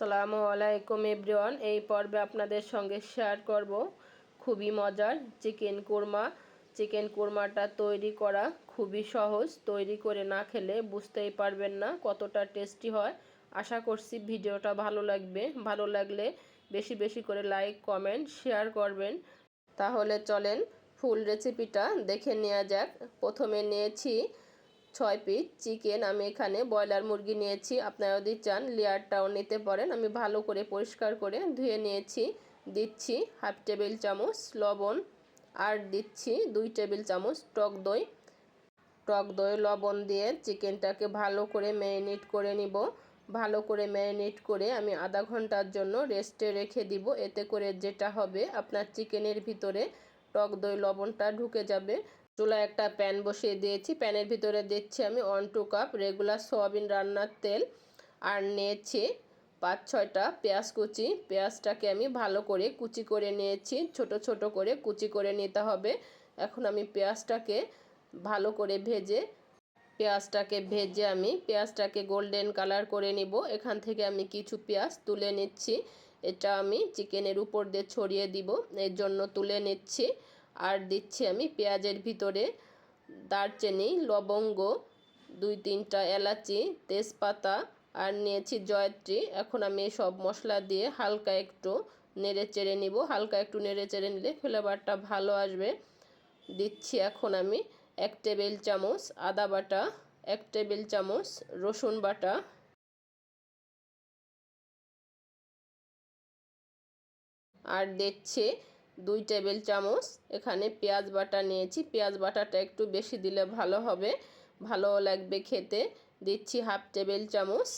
আসসালামু আলাইকুম এভরিওয়ান। এই পর্বে আপনাদের সঙ্গে শেয়ার করব খুবই মজার চিকেন কোরমাটা তৈরি করা খুবই সহজ। তৈরি করে না খেলে বুঝতেই পারবেন না কতটা টেস্টি হয়। আশা করছি ভিডিওটা ভালো লাগবে। ভালো লাগলে বেশি বেশি করে লাইক কমেন্ট শেয়ার করবেন। তাহলে চলেন ফুল রেসিপিটা দেখে নেওয়া যাক। প্রথমে নিয়েছি 6 পিস চিকেন। আমি এখানে ব্রয়লার মুরগি নিয়েছি, আপনারা যদি চান লেয়ারটাও নিতে পারেন। আমি ভালো করে পরিষ্কার করে ধুয়ে নিয়েছি। দিচ্ছি হাফ টেবিল চামচ লবণ, আর দিচ্ছি 2 টেবিল চামচ টক দই লবণ দিয়ে চিকেনটাকে ভালো করে ম্যারিনেট করে নিব। ভালো করে ম্যারিনেট করে আমি আধা ঘন্টার জন্য রেস্টে রেখে দিব। এতে করে যেটা হবে, আপনার চিকেনের ভিতরে টক দই লবণটা ঢুকে যাবে। চুলায় একটা প্যান বসিয়ে দিয়েছি। প্যানের ভিতরে দিচ্ছি আমি 1-2 কাপ রেগুলার সয়াবিন রান্নার তেল, আর নিয়েছি 5-6টা পেঁয়াজ কুচি। পেঁয়াজটাকে আমি ভালো করে কুচি করে নিয়েছি, ছোট ছোট করে কুচি করে নিতে হবে। এখন আমি পেঁয়াজটাকে ভালো করে ভেজে আমি পেঁয়াজটাকে গোল্ডেন কালার করে নিব। এখান থেকে আমি কিছু পেঁয়াজ তুলে নিচ্ছি। এটা আমি চিকেনের উপর দিয়ে ছড়িয়ে দিব, এর জন্য তুলে নিচ্ছি। আর দিচ্ছি আমি পেঁয়াজের ভিতরে দারচিনি, লবঙ্গ, 2-3টা এলাচি, তেজপাতা, আর নিয়েছি জয়ত্রী। এখন আমি সব মশলা দিয়ে হালকা একটু নেড়ে চেড়ে নিব। হালকা একটু নেড়ে চেড়ে নিলে ফ্লেভারটা ভালো আসবে। দিচ্ছি এখন আমি 1 টেবিল চামচ আদা বাটা, 1 টেবিল চামচ রসুন বাটা, আর দিচ্ছি 2 টেবিল চামচ এখানে পেঁয়াজ বাটা নিয়েছি। পেঁয়াজ বাটাটা একটু বেশি দিলে ভালো হবে, ভালো লাগবে খেতে। দিচ্ছি হাফ টেবিল চামচ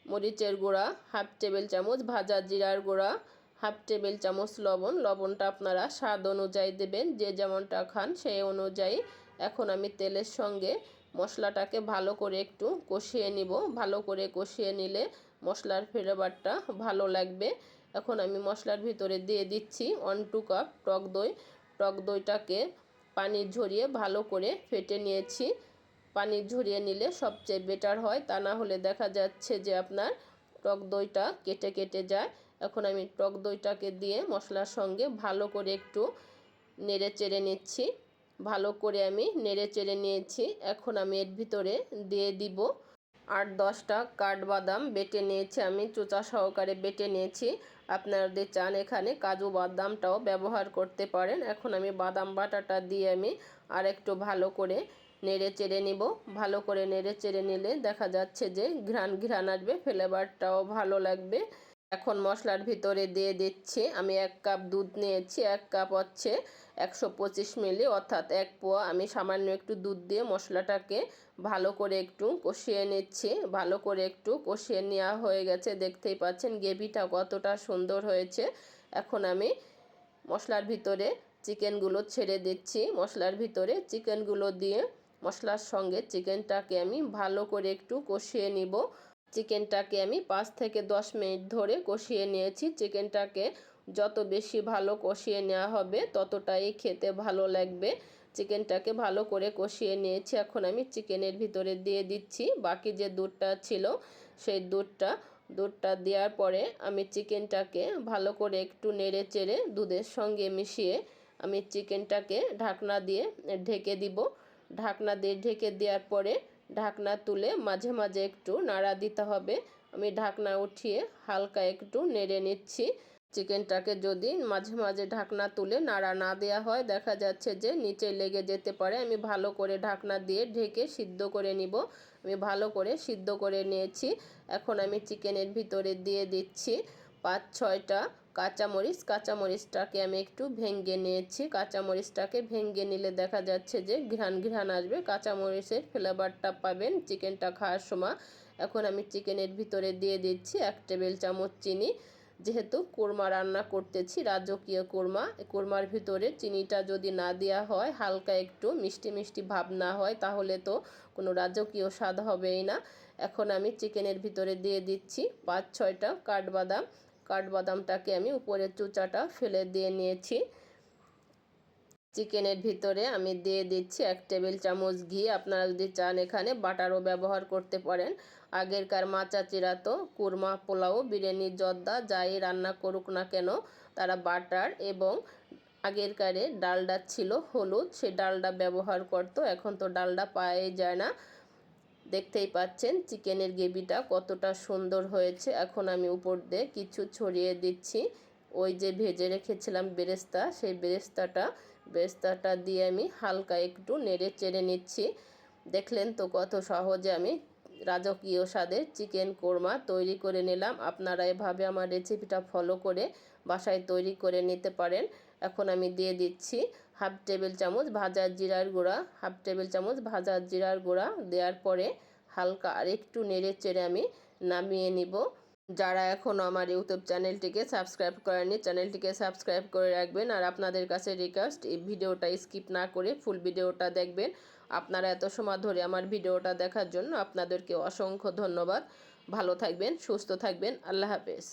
মরিচের গুঁড়া, হাফ টেবিল চামচ ভাজা জিরার গুঁড়া, হাফ টেবিল চামচ লবণটা আপনারা স্বাদ অনুযায়ী দেবেন, যে যেমনটা খান সেই অনুযায়ী। এখন আমি তেলের সঙ্গে মশলাটাকে ভালো করে একটু কষিয়ে নিব। ভালো করে কষিয়ে নিলে মশলার ফ্লেভারটা ভালো লাগবে। এখন আমি মশলার ভিতরে দিয়ে দিচ্ছি 1-2 কাপ টক দইটাকে পানি ঝরিয়ে ভালো করে ফেটে নিয়েছি। পানি ঝরিয়ে নিলে সবচেয়ে বেটার হয়, তা না হলে দেখা যাচ্ছে যে আপনার টক দইটা কেটে কেটে যায়। এখন আমি টক দইটাকে দিয়ে মশলার সঙ্গে ভালো করে একটু নেড়ে চেড়ে নিচ্ছি। ভালো করে আমি নেড়ে চেড়ে নিয়েছি। এখন আমি এর ভিতরে দিয়ে দিব 8-10টা কাঠবাদাম বেটে নিয়েছি, আমি চোচা সহকারে বেটে নিয়েছি। আপনারা যদি চান এখানে কাজু বাদামটাও ব্যবহার করতে পারেন। এখন আমি বাদাম বাটাটা দিয়ে আমি আর একটু ভালো করে নেড়ে চেড়ে নিব। ভালো করে নেড়ে চেড়ে নিলে দেখা যাচ্ছে যে ঘ্রাণ আসবে, ফ্লেভারটাও ভালো লাগবে। এখন মশলার ভিতরে দিয়ে দিচ্ছি আমি 1 কাপ দুধ নিয়েছি। 1 কাপ হচ্ছে 125 মিলি, অর্থাৎ 1 পোয়া। আমি সামান্য একটু দুধ দিয়ে মশলাটাকে ভালো করে একটু কষিয়ে নিচ্ছি। ভালো করে একটু কষিয়ে নেওয়া হয়ে গেছে, দেখতেই পাচ্ছেন গ্রেভিটা কতটা সুন্দর হয়েছে। এখন আমি মশলার ভিতরে চিকেনগুলো ছেড়ে দিচ্ছি। মশলার ভিতরে চিকেনগুলো দিয়ে মশলার সঙ্গে চিকেনটাকে আমি ভালো করে একটু কষিয়ে নিব। চিকেনটাকে আমি 5 থেকে 10 মিনিট ধরে কষিয়ে নিয়েছি। চিকেনটাকে যত বেশি ভালো কষিয়ে নেওয়া হবে ততটাই খেতে ভালো লাগবে। চিকেনটাকে ভালো করে কষিয়ে নিয়েছি। এখন আমি চিকেনের ভিতরে দিয়ে দিচ্ছি বাকি যে দুধটা ছিল, সেই দুধটা দেওয়ার পরে আমি চিকেনটাকে ভালো করে একটু নেড়ে চেড়ে দুধের সঙ্গে মিশিয়ে আমি চিকেনটাকে ঢাকনা দিয়ে ঢেকে দিব। ঢাকনা দিয়ে ঢেকে দেওয়ার পরে ঢাকনা তুলে মাঝে মাঝে একটু নাড়া দিতে হবে। আমি ঢাকনা উঠিয়ে হালকা একটু নেড়ে নিচ্ছি। চিকেনটাকে যদি মাঝে মাঝে ঢাকনা তুলে নাড়া না দেওয়া হয়, দেখা যাচ্ছে যে নিচে লেগে যেতে পারে। আমি ভালো করে ঢাকনা দিয়ে ঢেকে সিদ্ধ করে নিব। আমি ভালো করে সিদ্ধ করে নিয়েছি। এখন আমি চিকেনের ভিতরে দিয়ে দিচ্ছি 5-6টা কাঁচামরিচটাকে আমি একটু ভেঙে নিয়েছি। কাঁচামরিচটাকে ভেঙে নিলে দেখা যাচ্ছে যে ঘ্রাণ আসবে, কাঁচামরিচের ফ্লেভারটা পাবেন চিকেনটা খাওয়ার সময়। এখন আমি চিকেনের ভিতরে দিয়ে দিচ্ছি 1 টেবিল চামচ চিনি। যেহেতু কোরমা রান্না করতেছি, রাজকীয় কোরমার ভিতরে চিনিটা যদি না দেওয়া হয়, হালকা একটু মিষ্টি মিষ্টি ভাব না হয়, তাহলে তো কোনো রাজকীয় স্বাদ হবেই না। এখন আমি চিকেনের ভিতরে দিয়ে দিচ্ছি 5-6টা কাঠবাদামটাকে আমি উপরের চুচাটা ফেলে দিয়ে নিয়েছি। চিকেনের ভিতরে আমি দিয়ে দিচ্ছি 1 টেবিল চামচ ঘি। আপনারা যদি চান এখানে বাটারও ব্যবহার করতে পারেন। আগেরকার মা চাচিরা তো কুরমা, পোলাও, বিরিয়ানি, জর্দা যাই রান্না করুক না কেন তারা বাটার এবং আগেরকারে ডালডা ছিল হলুদ, সে ডালডা ব্যবহার করত। এখন তো ডালডা পাওয়াই যায় না। দেখতেই পাচ্ছেন চিকেনের গ্রেভিটা কতটা সুন্দর হয়েছে। এখন আমি উপর দিয়ে কিছু ছড়িয়ে দিচ্ছি ওই যে ভেজে রেখেছিলাম বেরেস্তা, সেই বেরেস্তাটা দিয়ে আমি হালকা একটু নেড়ে চেড়ে নিচ্ছি। দেখলেন তো কত সহজে আমি রাজকীয় স্বাদের চিকেন কোরমা তৈরি করে নিলাম। আপনারা এভাবে আমার রেসিপিটা ফলো করে বাসায় তৈরি করে নিতে পারেন। এখন আমি দিয়ে দিচ্ছি হাফ টেবিল চামচ ভাজা জিরার গুঁড়া। হাফ টেবিল চামচ ভাজা জিরার গুঁড়া দেওয়ার পরে হালকা আর একটু নেড়ে চেড়ে আমি নামিয়ে নিব। যারা এখনও আমার ইউটিউব চ্যানেলটিকে সাবস্ক্রাইব করেননি, চ্যানেলটিকে সাবস্ক্রাইব করে রাখবেন। আর আপনাদের কাছে রিকোয়েস্ট, এই ভিডিওটা স্কিপ না করে ফুল ভিডিওটা দেখবেন। আপনারা এত সময় ধরে আমার ভিডিওটা দেখার জন্য আপনাদেরকে অসংখ্য ধন্যবাদ। ভালো থাকবেন, সুস্থ থাকবেন। আল্লাহ হাফেজ।